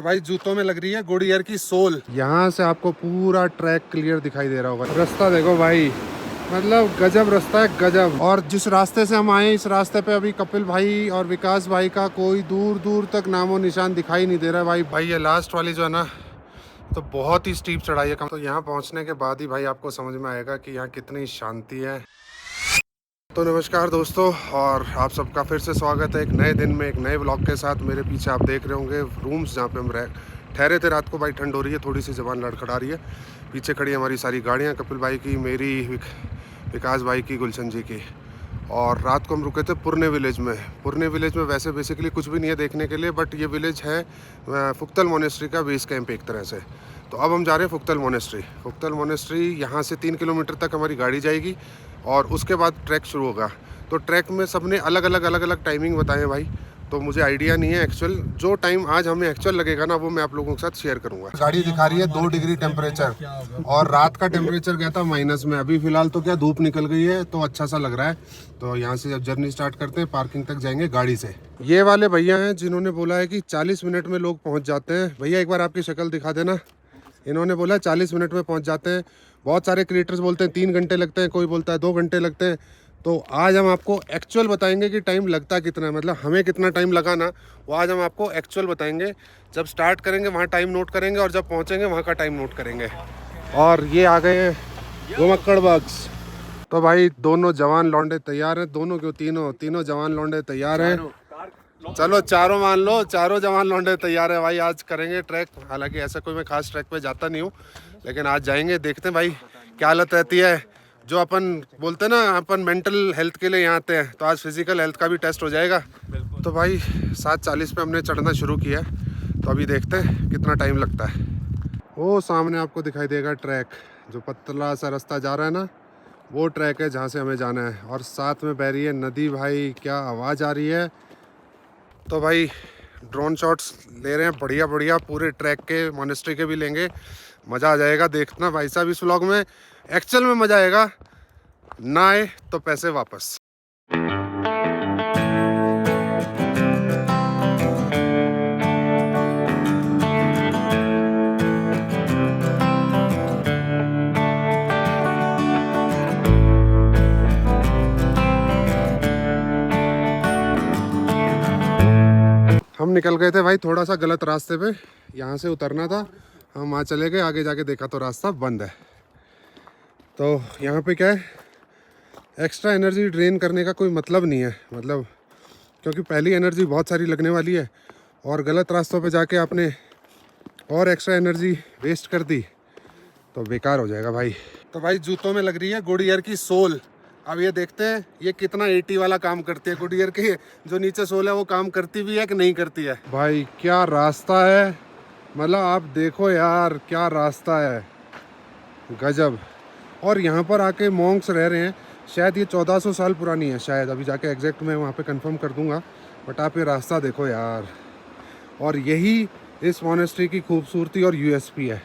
भाई जूतों में लग रही है गुड़ियर की सोल। यहाँ से आपको पूरा ट्रैक क्लियर दिखाई दे रहा होगा। रास्ता देखो भाई, मतलब गजब रास्ता है, गजब। और जिस रास्ते से हम आए, इस रास्ते पे अभी कपिल भाई और विकास भाई का कोई दूर दूर तक नामो निशान दिखाई नहीं दे रहा है भाई। ये लास्ट वाली जो है ना, तो बहुत ही स्टीप चढ़ाई है। तो यहाँ पहुँचने के बाद ही भाई आपको समझ में आएगा कि यहाँ कितनी शांति है। तो नमस्कार दोस्तों, और आप सबका फिर से स्वागत है एक नए दिन में, एक नए ब्लॉग के साथ। मेरे पीछे आप देख रहे होंगे रूम्स जहाँ पे हम ठहरे थे रात को। भाई ठंड हो रही है, थोड़ी सी ज़बान लड़खड़ा रही है। पीछे खड़ी हमारी सारी गाड़ियाँ, कपिल भाई की, मेरी, विकास भाई की, गुलशन जी की। और रात को हम रुके थे पुरने विलेज में। पुरने विलेज में वैसे बेसिकली कुछ भी नहीं है देखने के लिए, बट ये विलेज है फुक्तल मोनेस्ट्री का बेस कैंप एक तरह से। तो अब हम जा रहे हैं फुक्तल मोनेस्ट्री। फुक्तल मोनेस्ट्री यहाँ से 3 किलोमीटर तक हमारी गाड़ी जाएगी और उसके बाद ट्रैक शुरू होगा। तो ट्रैक में सबने अलग अलग टाइमिंग बताए भाई, तो मुझे आइडिया नहीं है एक्चुअल। जो टाइम आज हमें एक्चुअल लगेगा ना, वो मैं आप लोगों के साथ शेयर करूंगा। गाड़ी दिखा रही है 2 डिग्री टेम्परेचर, और रात का टेम्परेचर गया था माइनस में। अभी फिलहाल तो क्या धूप निकल गई है, तो अच्छा सा लग रहा है। तो यहाँ से जब जर्नी स्टार्ट करते हैं, पार्किंग तक जाएंगे गाड़ी से। ये वाले भैया हैं जिन्होंने बोला है कि 40 मिनट में लोग पहुँच जाते हैं। भैया एक बार आपकी शक्ल दिखा देना। इन्होंने बोला 40 मिनट में पहुंच जाते हैं। बहुत सारे क्रिएटर्स बोलते हैं 3 घंटे लगते हैं, कोई बोलता है 2 घंटे लगते हैं। तो आज हम आपको एक्चुअल बताएंगे कि टाइम लगता कितना है, मतलब हमें कितना टाइम लगा ना, वो आज हम आपको एक्चुअल बताएंगे। जब स्टार्ट करेंगे वहाँ टाइम नोट करेंगे, और जब पहुँचेंगे वहाँ का टाइम नोट करेंगे। और ये आ गए हैं घुमक्कड़ बग्स। तो भाई दोनों जवान लौंडे तैयार हैं, दोनों क्यों, तीनों जवान लौंडे तैयार हैं। चलो चारों मान लो, चारों जवान लौंडे तैयार है भाई। आज करेंगे ट्रैक। हालांकि ऐसा कोई मैं खास ट्रैक पे जाता नहीं हूँ, लेकिन आज जाएंगे, देखते हैं भाई क्या हालत रहती है। जो अपन बोलते हैं ना, अपन मेंटल हेल्थ के लिए यहाँ आते हैं, तो आज फिजिकल हेल्थ का भी टेस्ट हो जाएगा। तो भाई 7:40 पे हमने चढ़ना शुरू किया, तो अभी देखते हैं कितना टाइम लगता है। वो सामने आपको दिखाई देगा ट्रैक, जो पतला सा रास्ता जा रहा है ना, वो ट्रैक है जहाँ से हमें जाना है। और साथ में बह रही है नदी। भाई क्या आवाज़ आ रही है। तो भाई ड्रोन शॉट्स ले रहे हैं बढ़िया बढ़िया, पूरे ट्रैक के, मोनेस्ट्री के भी लेंगे। मज़ा आ जाएगा। देखना भाई साहब इस व्लॉग में एक्चुअल में मज़ा आएगा। ना आए तो पैसे वापस। हम निकल गए थे भाई थोड़ा सा गलत रास्ते पे, यहाँ से उतरना था, हम वहाँ चले गए। आगे जाके देखा तो रास्ता बंद है। तो यहाँ पे क्या है, एक्स्ट्रा एनर्जी ड्रेन करने का कोई मतलब नहीं है, मतलब क्योंकि पहली एनर्जी बहुत सारी लगने वाली है, और गलत रास्तों पे जाके आपने और एक्स्ट्रा एनर्जी वेस्ट कर दी तो बेकार हो जाएगा भाई। तो भाई जूतों में लग रही है गुड़ियर की सोल। अब ये देखते हैं ये कितना 80 वाला काम करती है। गुड़ियर की जो नीचे सोल है वो काम करती भी है कि नहीं करती है। भाई क्या रास्ता है, मतलब आप देखो यार क्या रास्ता है, गजब। और यहाँ पर आके मॉन्क्स रह रहे हैं, शायद ये 1400 साल पुरानी है शायद। अभी जाके एग्जैक्ट मैं वहाँ पे कंफर्म कर दूंगा, बट आप ये रास्ता देखो यार। और यही इस मोनेस्ट्री की खूबसूरती और यूएसपी है।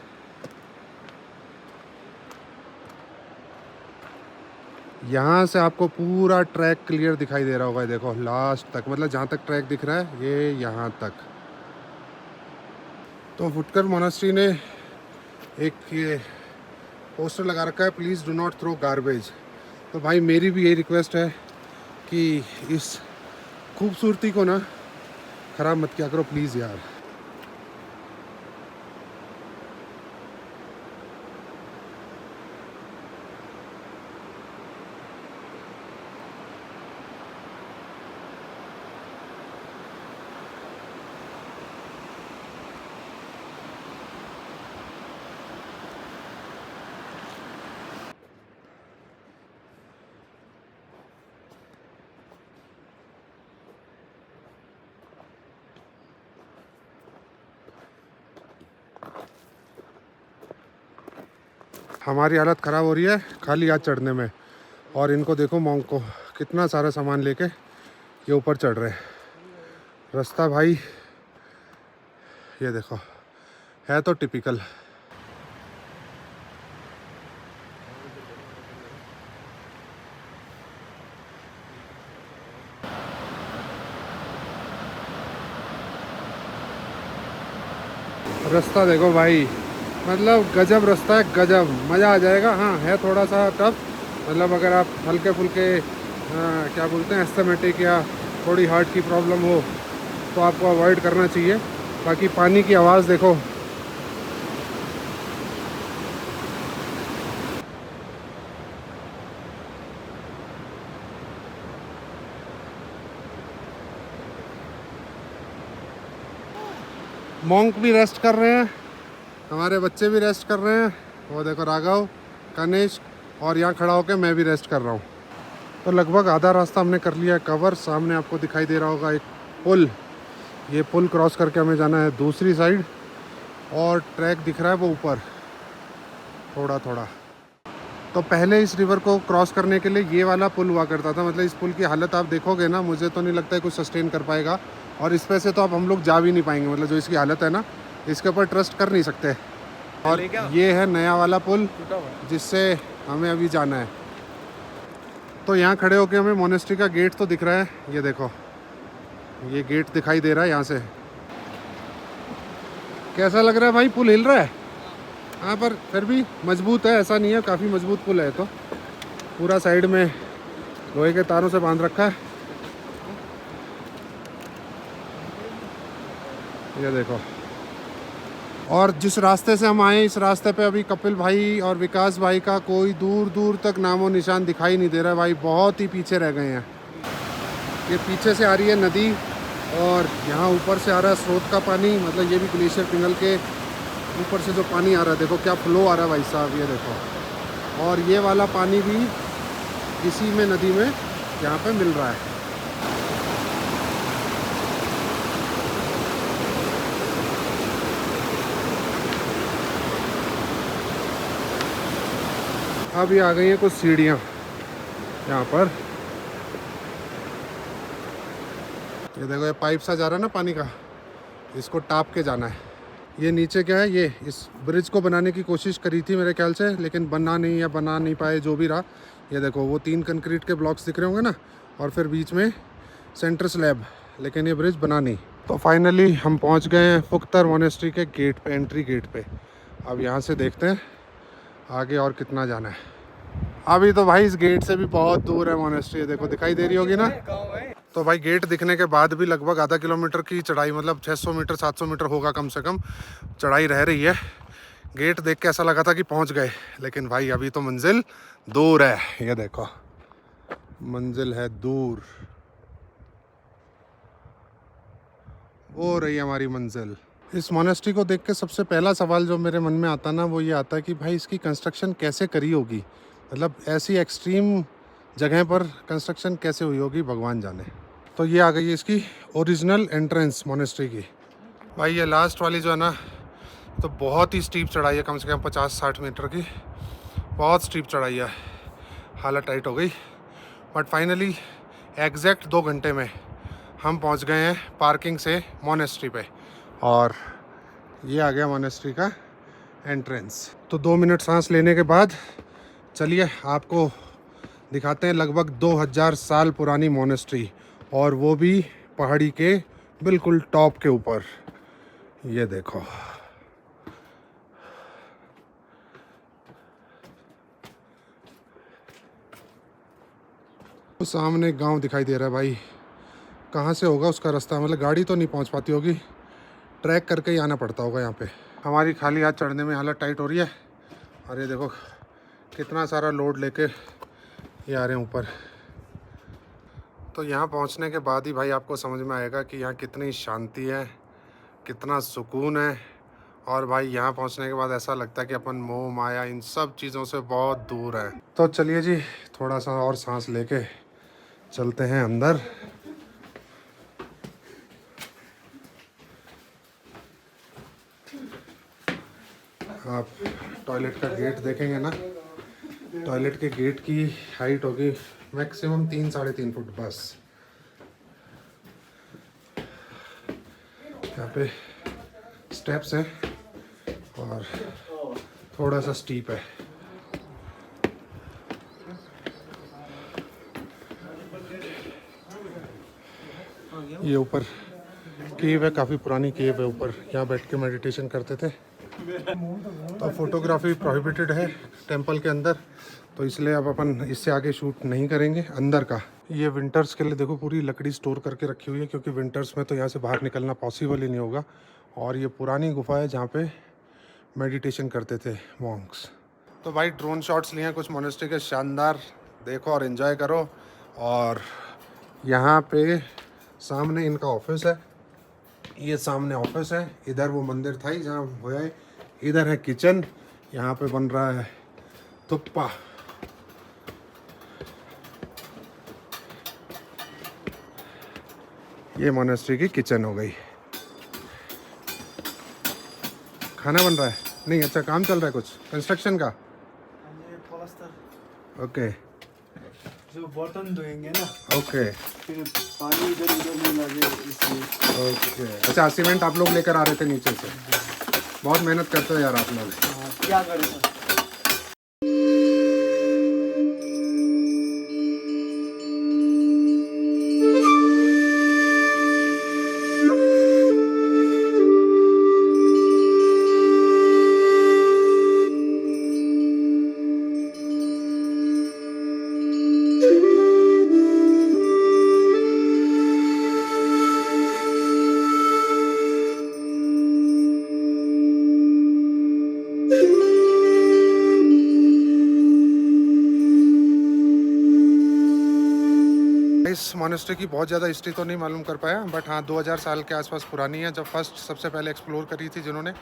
यहाँ से आपको पूरा ट्रैक क्लियर दिखाई दे रहा होगा, देखो लास्ट तक, मतलब जहाँ तक ट्रैक दिख रहा है ये यहाँ तक। तो फुटकर मोनेस्ट्री ने एक ये पोस्टर लगा रखा है, please do not throw garbage. तो भाई मेरी भी यही रिक्वेस्ट है कि इस खूबसूरती को ना ख़राब मत किया करो प्लीज़ यार। हमारी हालत ख़राब हो रही है खाली हाथ चढ़ने में, और इनको देखो मॉन्क को, कितना सारा सामान लेके ये ऊपर चढ़ रहे हैं। रास्ता भाई ये देखो, है तो टिपिकल। रास्ता देखो भाई, मतलब गजब रास्ता है, गजब, मज़ा आ जाएगा। हाँ है थोड़ा सा टफ, मतलब अगर आप हल्के फुल्के क्या बोलते हैं एस्थमेटिक या थोड़ी हार्ट की प्रॉब्लम हो तो आपको अवॉइड करना चाहिए। बाकी पानी की आवाज़ देखो, मॉन्क भी रेस्ट कर रहे हैं, हमारे बच्चे भी रेस्ट कर रहे हैं। वो देखो राघव, कनिष्क, और यहाँ खड़ा होकर मैं भी रेस्ट कर रहा हूँ। तो लगभग आधा रास्ता हमने कर लिया है कवर। सामने आपको दिखाई दे रहा होगा एक पुल, ये पुल क्रॉस करके हमें जाना है दूसरी साइड, और ट्रैक दिख रहा है वो ऊपर थोड़ा थोड़ा। तो पहले इस रिवर को क्रॉस करने के लिए ये वाला पुल हुआ करता था, मतलब इस पुल की हालत आप देखोगे ना, मुझे तो नहीं लगता है कुछ सस्टेन कर पाएगा, और इस पे से तो अब हम लोग जा भी नहीं पाएंगे, मतलब जो इसकी हालत है ना, इसके ऊपर ट्रस्ट कर नहीं सकते। और ये है नया वाला पुल जिससे हमें अभी जाना है। तो यहाँ खड़े होके हमें मोनेस्ट्री का गेट तो दिख रहा है, ये देखो ये गेट दिखाई दे रहा है यहाँ से। कैसा लग रहा है भाई, पुल हिल रहा है? हाँ पर फिर भी मजबूत है, ऐसा नहीं है, काफ़ी मजबूत पुल है। तो पूरा साइड में लोहे के तारों से बांध रखा है, ये देखो। और जिस रास्ते से हम आए, इस रास्ते पे अभी कपिल भाई और विकास भाई का कोई दूर दूर तक नामो निशान दिखाई नहीं दे रहा है भाई, बहुत ही पीछे रह गए हैं। ये पीछे से आ रही है नदी, और यहाँ ऊपर से आ रहा है स्रोत का पानी, मतलब ये भी ग्लेशियर पिघल के ऊपर से जो पानी आ रहा है, देखो क्या फ्लो आ रहा है भाई साहब, ये देखो। और ये वाला पानी भी इसी में नदी में यहाँ पे मिल रहा है। अब ये आ गई हैं कुछ सीढ़ियाँ यहाँ पर, ये देखो ये पाइप सा जा रहा है ना पानी का, इसको टाप के जाना है। ये नीचे क्या है, ये इस ब्रिज को बनाने की कोशिश करी थी मेरे ख्याल से, लेकिन बना नहीं या बना नहीं पाए, जो भी रहा। ये देखो वो 3 कंक्रीट के ब्लॉक्स दिख रहे होंगे ना, और फिर बीच में सेंटर स्लैब, लेकिन ये ब्रिज बना नहीं। तो फाइनली हम पहुंच गए हैं पुख्तर मोनेस्ट्री के गेट पे, एंट्री गेट पे। अब यहाँ से देखते हैं आगे और कितना जाना है। अभी तो भाई इस गेट से भी बहुत दूर है मोनेस्ट्री, देखो दिखाई दे रही होगी ना। तो भाई गेट दिखने के बाद भी लगभग आधा किलोमीटर की चढ़ाई, मतलब 600 मीटर 700 मीटर होगा कम से कम, चढ़ाई रह रही है। गेट देख के ऐसा लगा था कि पहुंच गए, लेकिन भाई अभी तो मंजिल दूर है, ये देखो मंजिल है दूर, वो रही हमारी मंजिल। इस मोनेस्ट्री को देख के सबसे पहला सवाल जो मेरे मन में आता ना, वो ये आता है कि भाई इसकी कंस्ट्रक्शन कैसे करी होगी, मतलब ऐसी एक्सट्रीम जगह पर कंस्ट्रक्शन कैसे हुई होगी, भगवान जाने। तो ये आ गई है इसकी ओरिजिनल एंट्रेंस मोनेस्ट्री की। भाई ये लास्ट वाली जो है ना, तो बहुत ही स्टीप चढ़ाई है, कम से कम 50-60 मीटर की, बहुत स्टीप चढ़ाई है, हालत टाइट हो गई। बट फाइनली एग्जैक्ट 2 घंटे में हम पहुंच गए हैं पार्किंग से मोनेस्ट्री पे, और ये आ गया मोनेस्ट्री का एंट्रेंस। तो 2 मिनट सांस लेने के बाद चलिए आपको दिखाते हैं लगभग 2000 साल पुरानी मोनेस्ट्री, और वो भी पहाड़ी के बिल्कुल टॉप के ऊपर। ये देखो तो सामने गांव दिखाई दे रहा है भाई, कहाँ से होगा उसका रास्ता, मतलब गाड़ी तो नहीं पहुंच पाती होगी, ट्रैक करके ही आना पड़ता होगा यहाँ पे। हमारी खाली हाथ चढ़ने में हालत टाइट हो रही है, और ये देखो कितना सारा लोड लेके ये आ रहे हैं ऊपर। तो यहाँ पहुँचने के बाद ही भाई आपको समझ में आएगा कि यहाँ कितनी शांति है, कितना सुकून है। और भाई यहाँ पहुँचने के बाद ऐसा लगता है कि अपन मोह माया इन सब चीज़ों से बहुत दूर है। तो चलिए जी थोड़ा सा और सांस लेके चलते हैं अंदर। आप टॉयलेट का गेट देखेंगे ना, टॉयलेट के गेट की हाइट होगी मैक्सिमम 3-3.5 फुट बस। यहाँ पे स्टेप्स हैं और थोड़ा सा स्टीप है। ये ऊपर केव है, काफ़ी पुरानी केव है ऊपर, यहाँ बैठ के मेडिटेशन करते थे। तो फोटोग्राफी प्रोहिबिटेड है टेंपल के अंदर, तो इसलिए अब अपन इससे आगे शूट नहीं करेंगे अंदर का। ये विंटर्स के लिए देखो पूरी लकड़ी स्टोर करके रखी हुई है, क्योंकि विंटर्स में तो यहाँ से बाहर निकलना पॉसिबल ही नहीं होगा। और ये पुरानी गुफा है जहाँ पे मेडिटेशन करते थे मॉन्क्स। तो भाई ड्रोन शॉट्स लिए हैं कुछ मोनेस्ट्री के शानदार, देखो और एंजॉय करो। और यहाँ पे सामने इनका ऑफिस है, ये सामने ऑफिस है, इधर वो मंदिर था ही जहाँ हुआ है, इधर है किचन, यहाँ पे बन रहा है थुप्पा। ये मोनेस्ट्री की किचन हो गई। खाना बन रहा है? नहीं, अच्छा काम चल रहा है कुछ कंस्ट्रक्शन का। ओके, जो बर्तन धोएंगे ना, ओके फिर पानी इधर उधर नहीं लगे इसलिए। ओके, अच्छा सीमेंट आप लोग लेकर आ रहे थे नीचे से। बहुत मेहनत करते हो यार आप लोग। क्या करें सर। इस मोनेस्ट्री की बहुत ज़्यादा हिस्ट्री तो नहीं मालूम कर पाया, बट हाँ 2000 साल के आसपास पुरानी है, जब फर्स्ट सबसे पहले एक्सप्लोर करी थी जिन्होंने।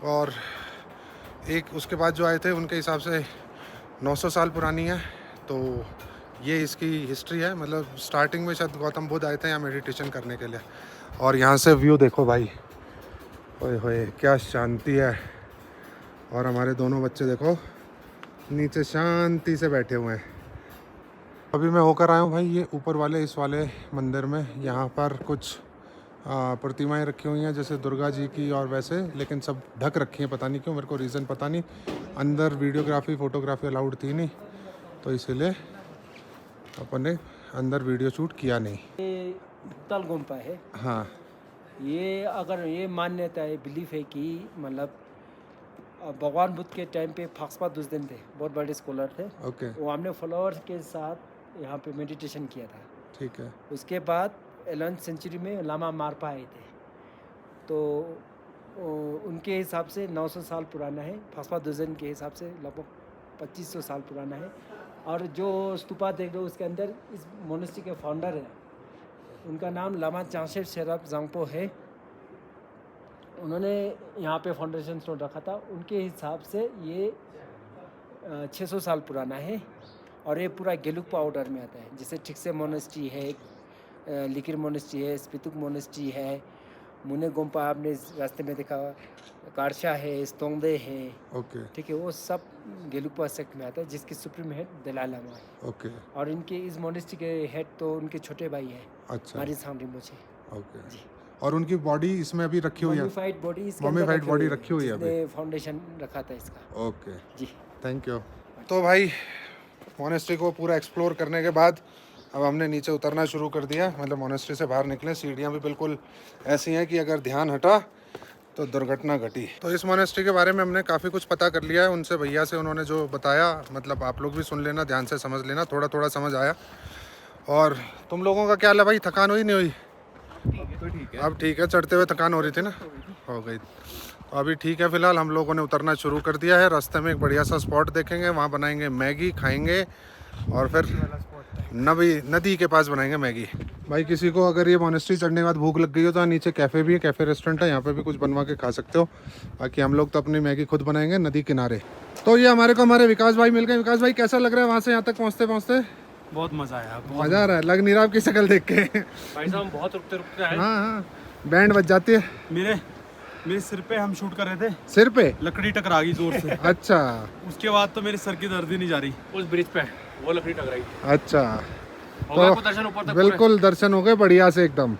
और एक उसके बाद जो आए थे उनके हिसाब से 900 साल पुरानी है। तो ये इसकी हिस्ट्री है। मतलब स्टार्टिंग में शायद गौतम बुद्ध आए थे यहाँ मेडिटेशन करने के लिए। और यहाँ से व्यू देखो भाई, ओए होए क्या शांति है। और हमारे दोनों बच्चे देखो नीचे शांति से बैठे हुए हैं। अभी मैं होकर आया हूँ भाई ये ऊपर वाले इस वाले मंदिर में। यहाँ पर कुछ प्रतिमाएं रखी हुई हैं जैसे दुर्गा जी की और वैसे, लेकिन सब ढक रखी हैं, पता नहीं क्यों, मेरे को रीज़न पता नहीं। अंदर वीडियोग्राफी फोटोग्राफी अलाउड थी नहीं, तो इसीलिए अपन ने अंदर वीडियो शूट किया नहीं। ये तल गुम्फा है। हाँ, ये अगर ये मान्यता है, बिलीफ है कि मतलब भगवान बुद्ध के टाइम पे फाक्सपा दुष्देन थे, बहुत बड़े स्कॉलर थे। ओके, वो हमने फॉलोअर्स के साथ यहाँ पे मेडिटेशन किया था। ठीक है। उसके बाद 11th सेंचुरी में लामा मारपा आए थे, तो उनके हिसाब से 900 साल पुराना है। फाक्सपा दुष्देन के हिसाब से लगभग 2500 साल पुराना है। और जो स्तूपा देख रहे हो उसके अंदर इस मोनेस्ट्री के फाउंडर है, उनका नाम लामा चांगशेप शेरप जांगपो है। उन्होंने यहाँ पे फाउंडेशन स्टोन रखा था। उनके हिसाब से ये 600 साल पुराना है। और ये पूरा गेलुक्पा ऑर्डर में आता है, जैसे ठिक्से मोनेस्ट्री है, लिकिर मोनेस्ट्री है, स्पितुक मोनेस्ट्री है, मुने गोम्पा आपने रास्ते में देखा, कारशा है, स्तोंगदे है। ओके, ठीक है, वो सब गेलुक्पा सेक्ट में आता है, जिसकी सुप्रीम हेड दलाई लामा है। ओके, और इनके इस मोनेस्ट्री के हेड तो उनके छोटे भाई हैं, अच्छा, मारी रिम्पोचे। ओके जी। और उनकी बॉडी इसमें अभी रखी हुई है? मॉडिफाइड बॉडी इसके मॉडिफाइड अंदर बॉडी रखी हुई है अभी? जिसने फाउंडेशन रखा था इसका। Okay ji, thank you. तो भाई मोनेस्ट्री को पूरा एक्सप्लोर करने के बाद अब हमने नीचे उतरना शुरू कर दिया। मतलब मोनेस्ट्री से बाहर निकले, सीढ़ियाँ भी बिल्कुल ऐसी हैं कि अगर ध्यान हटा तो दुर्घटना घटी। तो इस मोनेस्ट्री के बारे में हमने काफ़ी कुछ पता कर लिया है उनसे, भैया से। उन्होंने जो बताया, मतलब आप लोग भी सुन लेना, ध्यान से समझ लेना, थोड़ा थोड़ा समझ आया। और तुम लोगों का क्या हाल है भाई, थकान हुई नहीं हुई? तो ठीक है। अब ठीक है, चढ़ते हुए थकान हो रही थी ना, हो गई। तो अभी ठीक है, फिलहाल हम लोगों ने उतरना शुरू कर दिया है। रास्ते में एक बढ़िया सा स्पॉट देखेंगे, वहाँ बनाएंगे मैगी, खाएंगे और फिर नदी के पास बनाएंगे मैगी। भाई किसी को अगर ये मोनेस्ट्री चढ़ने के बाद भूख लग गई हो तो नीचे कैफ़े भी है, कैफ़े रेस्टोरेंट है, यहाँ पे भी कुछ बनवा के खा सकते हो। बाकी हम लोग तो अपनी मैगी खुद बनाएंगे नदी किनारे। तो ये हमारे विकास भाई मिल गए। विकास भाई कैसा लग रहा है वहाँ से यहाँ तक पहुँचते पहुँचते? बहुत मजा आया। मजा आ रहा है, लग नहीं रहा आपकी शक्ल देख के। भाई साहब बहुत रुकते आए। हाँ, बैंड बज जाती है। मेरे सिर पे हम शूट कर रहे थे, सिर पे लकड़ी टकरा गई जोर से। अच्छा, उसके बाद तो मेरे सर की दर्द ही नहीं जा रही। उस ब्रिज पे वो लकड़ी टकराई। अच्छा, तो दर्शन ऊपर तक बिल्कुल दर्शन हो गए बढ़िया से एकदम।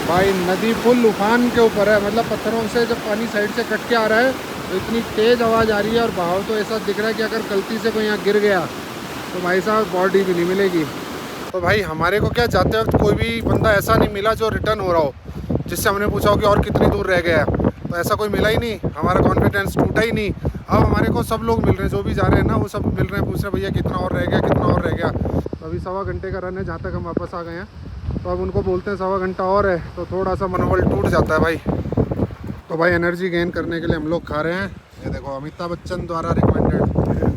भाई नदी फुल उफान के ऊपर है, मतलब पत्थरों से जब पानी साइड से कट के आ रहा है तो इतनी तेज आवाज़ आ रही है। और बहाव तो ऐसा दिख रहा है कि अगर गलती से कोई यहाँ गिर गया तो भाई साहब बॉडी भी नहीं मिलेगी। तो तो भाई हमारे को क्या जाते वक्त कोई भी बंदा ऐसा नहीं मिला जो रिटर्न हो रहा हो, जिससे हमने पूछा हो कि और कितनी दूर रह गया है। तो ऐसा कोई मिला ही नहीं, हमारा कॉन्फिडेंस टूटा ही नहीं। अब हमारे को सब लोग मिल रहे हैं, जो भी जा रहे हैं ना वो सब मिल रहे हैं, पूछ रहे भैया कितना और रह गया, कितना और रह गया। तो अभी 1.25 घंटे का रन है जहाँ तक हम वापस आ गए हैं। तो अब उनको बोलते हैं 1.25 घंटा और है, तो थोड़ा सा मनोबल टूट जाता है भाई। तो भाई एनर्जी गेन करने के लिए हम लोग खा रहे हैं, ये देखो अमिताभ बच्चन द्वारा recommended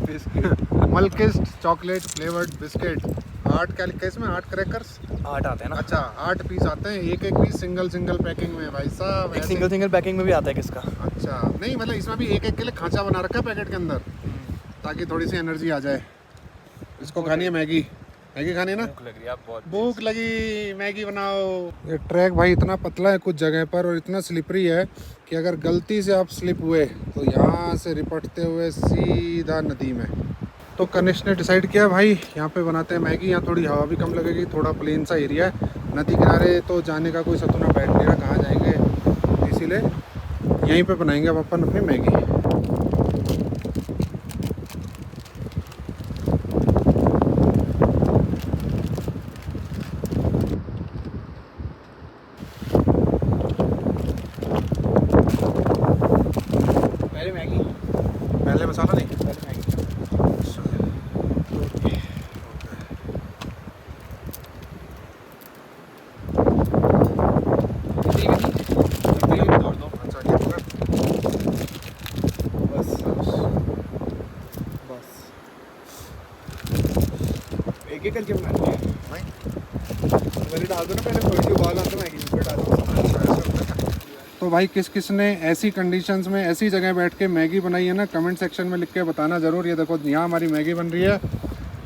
biscuit, Malkist chocolate flavoured biscuit. 8 क्या लिखा है इसमें? 8 क्रैकर्स 8 आते हैं ना। अच्छा 8 पीस आते हैं, एक एक पीस सिंगल पैकिंग में भाई साहब। एक सिंगल पैकिंग में भी आता है किसका? अच्छा नहीं, मतलब इसमें भी एक एक के लिए खांचा बना रखा है पैकेट के अंदर, ताकि थोड़ी सी एनर्जी आ जाए। इसको खानी है मैगी खानी है ना, भूख लग रही है, बहुत भूख लगी, मैगी बनाओ। ये ट्रैक भाई इतना पतला है कुछ जगह पर और इतना स्लिपरी है कि अगर गलती से आप स्लिप हुए तो यहाँ से रिपटते हुए सीधा नदी में। तो कनिष्क ने डिसाइड किया भाई यहाँ पे बनाते हैं मैगी, यहाँ थोड़ी हवा भी कम लगेगी, थोड़ा प्लेन सा एरिया है, नदी किनारे तो जाने का कोई सतुना बैठ नहीं रहा, कहाँ जाएंगे, इसीलिए यहीं पे बनाएंगे अब अपन अपनी मैगी। पहले मसाला नहीं, एक करके बनानी है। मैंने डाल दो ना पहले, थोड़ी सी उबाल आता मैगी फिर डाल दो। तो भाई किस किस ने ऐसी कंडीशंस में ऐसी जगह बैठ के मैगी बनाई है ना, कमेंट सेक्शन में लिख के बताना ज़रूर। ये देखो यहाँ हमारी मैगी बन रही है,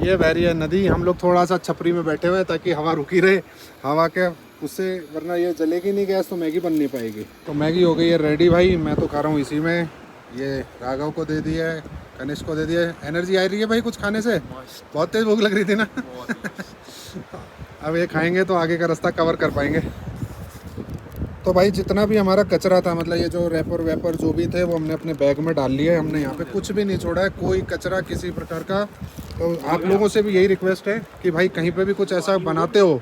ये बह रही है नदी, हम लोग थोड़ा सा छपरी में बैठे हुए हैं ताकि हवा रुकी रहे, हवा के उससे, वरना ये जलेगी नहीं गैस तो मैगी बन नहीं पाएगी। तो मैगी हो गई है रेडी भाई, मैं तो खा रहा हूँ इसी में। ये राघव को दे दी है, कनिष्क को दे दिया है। एनर्जी आ रही है भाई कुछ खाने से, बहुत तेज़ भूख लग रही थी ना। अब ये खाएंगे तो आगे का रास्ता कवर कर पाएंगे। तो भाई जितना भी हमारा कचरा था, मतलब ये जो रैपर वैपर जो भी थे वो हमने अपने बैग में डाल लिए। हमने यहाँ पे कुछ भी नहीं छोड़ा है, कोई कचरा किसी प्रकार का। तो आप लोगों से भी यही रिक्वेस्ट है कि भाई कहीं पे भी कुछ ऐसा बनाते हो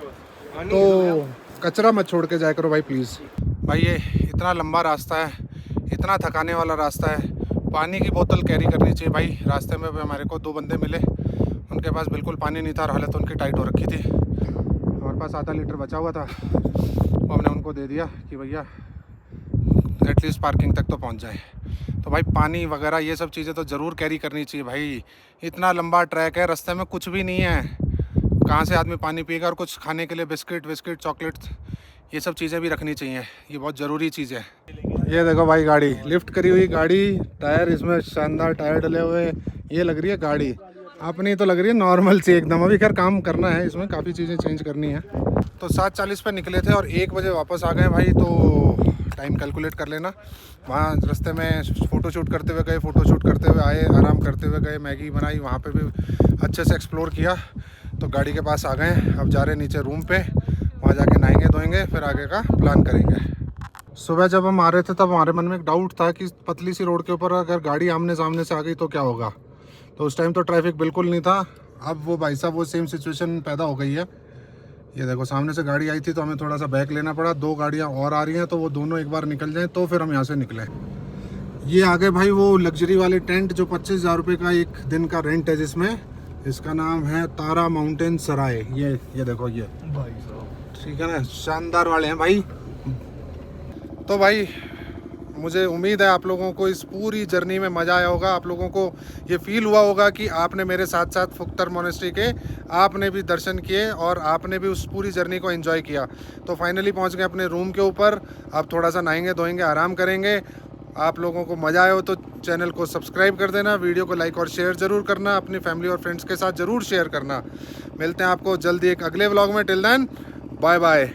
तो कचरा मत छोड़ के जाया करो भाई प्लीज़। भाई ये इतना लंबा रास्ता है, इतना थकाने वाला रास्ता है, पानी की बोतल कैरी करनी चाहिए भाई। रास्ते में भी हमारे को 2 बंदे मिले, उनके पास बिल्कुल पानी नहीं था और हालत उनकी टाइट हो रखी थी। हमारे पास आधा लीटर बचा हुआ था, वो हमने उनको दे दिया कि भैया एटलीस्ट पार्किंग तक तो पहुंच जाए। तो भाई पानी वगैरह ये सब चीज़ें तो ज़रूर कैरी करनी चाहिए भाई। इतना लंबा ट्रैक है, रास्ते में कुछ भी नहीं है, कहाँ से आदमी पानी पिएगा। और कुछ खाने के लिए बिस्किट चॉकलेट ये सब चीज़ें भी रखनी चाहिए, ये बहुत ज़रूरी चीज़ है। ये देखो भाई गाड़ी, लिफ्ट करी हुई गाड़ी, टायर इसमें शानदार टायर डले हुए, ये लग रही है गाड़ी अपनी, तो लग रही है नॉर्मल सी एकदम। अभी खैर काम करना है, इसमें काफ़ी चीज़ें चेंज करनी है। तो 7:40 पे निकले थे और 1 बजे वापस आ गए भाई। तो टाइम कैलकुलेट कर लेना। वहाँ रास्ते में फ़ोटो शूट करते हुए गए, फ़ोटो शूट करते हुए आए, आराम करते हुए गए, मैगी बनाई, वहाँ पे भी अच्छे से एक्सप्लोर किया। तो गाड़ी के पास आ गए, अब जा रहे नीचे रूम पे, वहाँ जाके नहाएंगे धोएंगे, फिर आगे का प्लान करेंगे। सुबह जब हम आ रहे थे तब हमारे मन में एक डाउट था कि पतली सी रोड के ऊपर अगर गाड़ी आमने सामने से आ गई तो क्या होगा। तो उस टाइम तो ट्रैफिक बिल्कुल नहीं था। अब वो भाई साहब वो सेम सिचुएशन पैदा हो गई है। ये देखो सामने से गाड़ी आई थी तो हमें थोड़ा सा बैक लेना पड़ा, 2 गाड़ियाँ और आ रही हैं, तो वो दोनों एक बार निकल जाएँ तो फिर हम यहाँ से निकलें। ये आगे भाई वो लग्जरी वाले टेंट जो 25,000 रुपये का एक दिन का रेंट है, जिसमें इसका नाम है तारा माउंटेन सराय। ये देखो ये ठीक है ना, शानदार वाले हैं भाई। तो भाई मुझे उम्मीद है आप लोगों को इस पूरी जर्नी में मज़ा आया होगा। आप लोगों को ये फील हुआ होगा कि आपने मेरे साथ साथ फुक्तर मोनेस्ट्री के आपने भी दर्शन किए और आपने भी उस पूरी जर्नी को एंजॉय किया। तो फाइनली पहुंच गए अपने रूम के ऊपर। अब थोड़ा सा नहाएंगे धोएंगे, आराम करेंगे। आप लोगों को मज़ा आया हो तो चैनल को सब्सक्राइब कर देना, वीडियो को लाइक और शेयर ज़रूर करना, अपनी फैमिली और फ्रेंड्स के साथ ज़रूर शेयर करना। मिलते हैं आपको जल्दी एक अगले व्लॉग में। Till then bye bye.